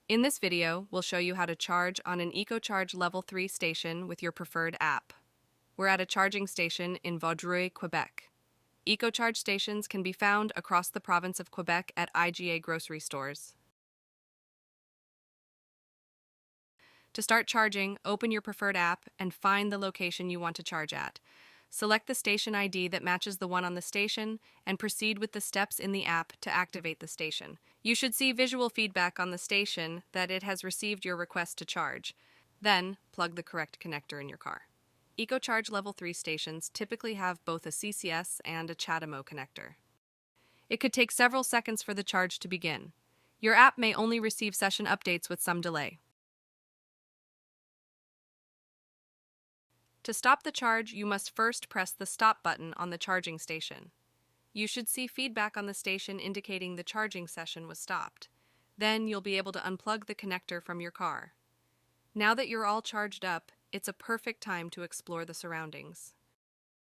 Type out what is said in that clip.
In this video, we'll show you how to charge on an EcoCharge Level 3 station with your preferred app. We're at a charging station in Vaudreuil, Quebec. EcoCharge stations can be found across the province of Quebec at IGA grocery stores. To start charging, open your preferred app and find the location you want to charge at. Select the station ID that matches the one on the station and proceed with the steps in the app to activate the station. You should see visual feedback on the station that it has received your request to charge. Then, plug the correct connector in your car. EcoCharge Level 3 stations typically have both a CCS and a CHAdeMO connector. It could take several seconds for the charge to begin. Your app may only receive session updates with some delay. To stop the charge, you must first press the stop button on the charging station. You should see feedback on the station indicating the charging session was stopped. Then you'll be able to unplug the connector from your car. Now that you're all charged up, it's a perfect time to explore the surroundings.